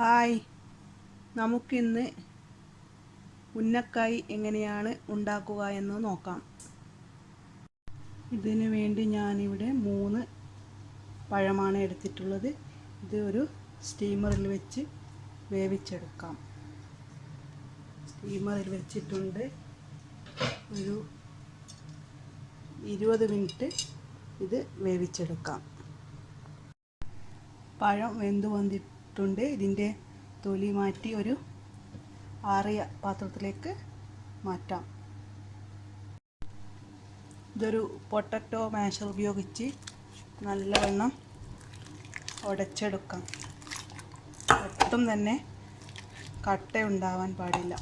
Hi, നമുക്കിന്ന് ഉന്നക്കായി എങ്ങനെയാണ് ഉണ്ടാക്കുക എന്ന് നോക്കാം. ഇതിനു വേണ്ടി ഞാനിവിടെ 3 പഴമാണ് എടുത്തിട്ടുള്ളത്. ഇത് ഒരു സ്റ്റീമറിൽ വെച്ച് വേവിച്ചെടുക്കാം. സ്റ്റീമറിൽ വെച്ചിട്ടുണ്ട്. ഒരു 20 മിനിറ്റ് ഇത് വേവിച്ചെടുക്കാം. പഴം വെന്ത് വന്നിട്ടുണ്ട്. ഇതിൻ്റെ തൊലി മാറ്റി ഒരു ആറിയ പാത്രത്തിലേക്ക് മാറ്റാം. ഇതൊരു പൊട്ടറ്റോ മാഷർ ഉപയോഗിച്ച് നല്ലവണ്ണം ഉടച്ചെടുക്കാം. ഒട്ടും തന്നെ കട്ട ഉണ്ടാവാൻ പാടില്ല.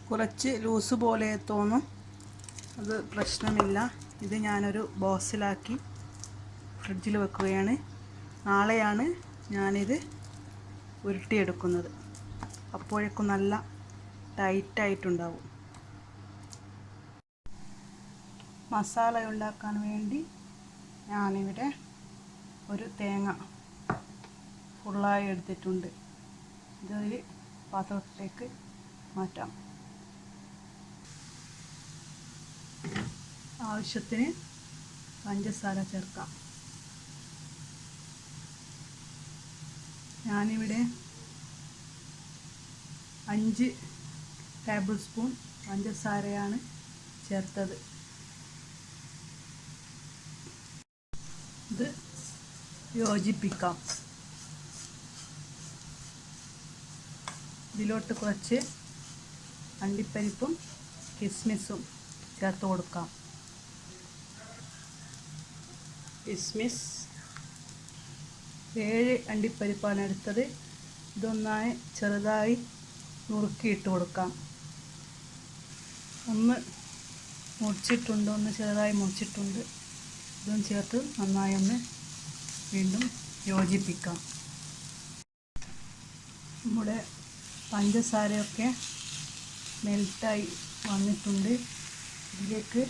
കുറച്ച് ലൂസ് പോലെ തോന്നും, അത് പ്രശ്നമില്ല. ഇത് ഞാനൊരു ബോക്സിലാക്കി ഫ്രിഡ്ജിൽ വെക്കുകയാണ്. നാളെയാണ് ഞാനിത് ഉരുട്ടിയെടുക്കുന്നത്. അപ്പോഴേക്കും നല്ല ടൈറ്റായിട്ടുണ്ടാവും. മസാല ഉണ്ടാക്കാൻ വേണ്ടി ഞാനിവിടെ ഒരു തേങ്ങ ഫുള്ളായി എടുത്തിട്ടുണ്ട്. ഇതൊരു പാത്രത്തിലേക്ക് മാറ്റാം. ആവശ്യത്തിന് പഞ്ചസാര ചേർക്കാം. ഞാനിവിടെ 5 ടേബിൾ സ്പൂൺ പഞ്ചസാരയാണ് ചേർത്തത്. ഇത് യോജിപ്പിക്കാം. ഇതിലോട്ട് കുറച്ച് അണ്ടിപ്പരിപ്പും കിസ്മിസും ചേർത്ത് കൊടുക്കാം. കിസ്മിസ് 7 അണ്ടിപ്പരിപ്പാണ് എടുത്തത്. ഇതൊന്നായി ചെറുതായി നുറുക്കിയിട്ട് കൊടുക്കാം. ഒന്ന് മുറിച്ചിട്ടുണ്ട്, ഒന്ന് ചെറുതായി മുറിച്ചിട്ടുണ്ട്. ഇതും ചേർത്ത് നന്നായി ഒന്ന് വീണ്ടും യോജിപ്പിക്കാം. നമ്മുടെ പഞ്ചസാരയൊക്കെ മെൽറ്റായി വന്നിട്ടുണ്ട്. ഇതിലേക്ക്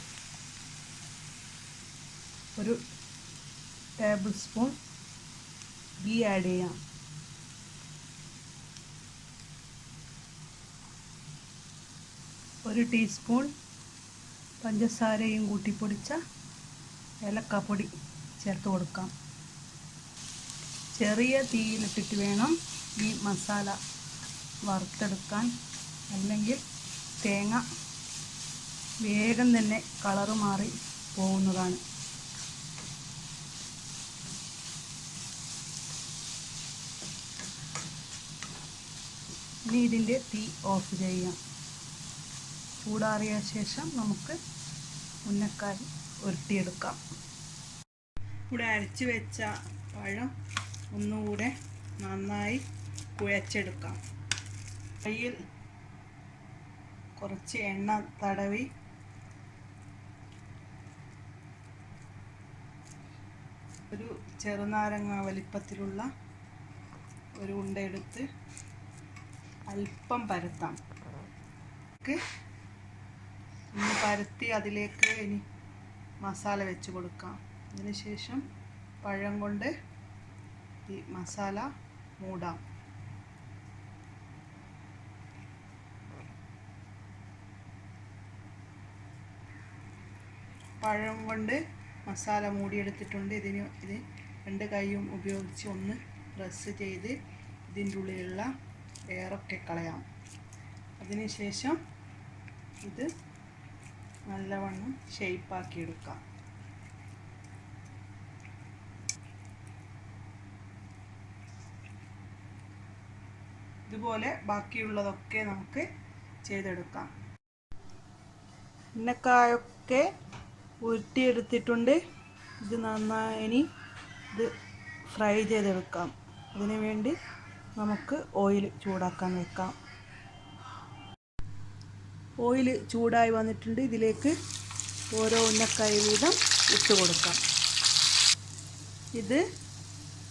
ഒരു ടേബിൾ സ്പൂൺ ഗീ ആഡ് ചെയ്യാം. ഒരു ടീസ്പൂൺ പഞ്ചസാരയും കൂട്ടിപ്പൊടിച്ച ഏലക്കാപ്പൊടി ചേർത്ത് കൊടുക്കാം. ചെറിയ തീയിലിട്ടിട്ട് വേണം ഈ മസാല വറുത്തെടുക്കാൻ, അല്ലെങ്കിൽ തേങ്ങ വേഗം തന്നെ കളറ് മാറി പോകുന്നതാണ്. ഇനി ഇതിൻ്റെ തീ ഓഫ് ചെയ്യാം. ചൂടാറിയ ശേഷം നമുക്ക് ഉന്നക്കായി ഉരുട്ടിയെടുക്കാം. ഇവിടെ അരച്ച് വെച്ച പഴം ഒന്നുകൂടെ നന്നായി കുഴച്ചെടുക്കാം. കയ്യിൽ കുറച്ച് എണ്ണ തടവി ഒരു ചെറുനാരങ്ങ വലിപ്പത്തിലുള്ള ഒരു ഉണ്ട എടുത്ത് അല്പം പരത്താം. ഇനി പരത്തി അതിലേക്ക് ഇനി മസാല വെച്ച് കൊടുക്കാം. അതിനുശേഷം പഴം കൊണ്ട് ഈ മസാല മൂടാം. പഴം കൊണ്ട് മസാല മൂടിയെടുത്തിട്ടുണ്ട്. ഇത് 2 കൈയും ഉപയോഗിച്ച് ഒന്ന് പ്രസ് ചെയ്ത് ഇതിൻ്റെ ഉള്ളിലുള്ള എയറൊക്കെ കളയാം. അതിനുശേഷം ഇത് നല്ലവണ്ണം ഷേപ്പാക്കി എടുക്കാം. ഇതുപോലെ ബാക്കിയുള്ളതൊക്കെ നമുക്ക് ചെയ്തെടുക്കാം. ഉന്നക്കായൊക്കെ ഉരുട്ടിയെടുത്തിട്ടുണ്ട്. ഇത് നന്നായി ഇത് ഫ്രൈ ചെയ്തെടുക്കാം. അതിനു വേണ്ടി നമുക്ക് ഓയിൽ ചൂടാക്കാൻ വെക്കാം. ഓയിൽ ചൂടായി വന്നിട്ടുണ്ട്. ഇതിലേക്ക് ഓരോ ഉന്നക്കായ വീതം ഇട്ട് കൊടുക്കാം. ഇത്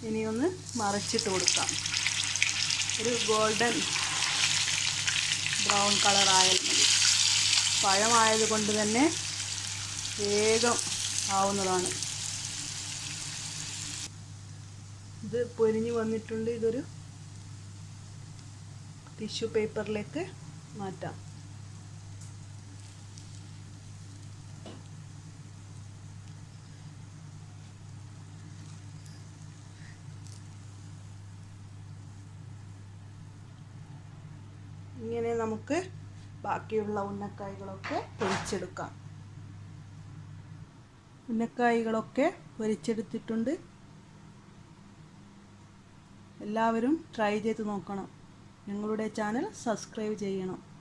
ഇനിയൊന്ന് മറിച്ചിട്ട് കൊടുക്കാം. ഒരു ഗോൾഡൻ ബ്രൗൺ കളർ ആയാൽ മതി. പഴമായതുകൊണ്ട് തന്നെ വേഗം ആവുന്നതാണ്. ഇത് പൊരിഞ്ഞ് വന്നിട്ടുണ്ട്. ഇതൊരു ടിഷ്യൂ പേപ്പറിലേക്ക് മാറ്റാം. ഇങ്ങനെ നമുക്ക് ബാക്കിയുള്ള ഉന്നക്കായകളൊക്കെ പൊരിച്ചെടുക്കാം. ഉന്നക്കായകളൊക്കെ പൊരിച്ചെടുത്തിട്ടുണ്ട്. എല്ലാവരും ട്രൈ ചെയ്ത് നോക്കണം. ഞങ്ങളുടെ ചാനൽ സബ്സ്ക്രൈബ് ചെയ്യണം.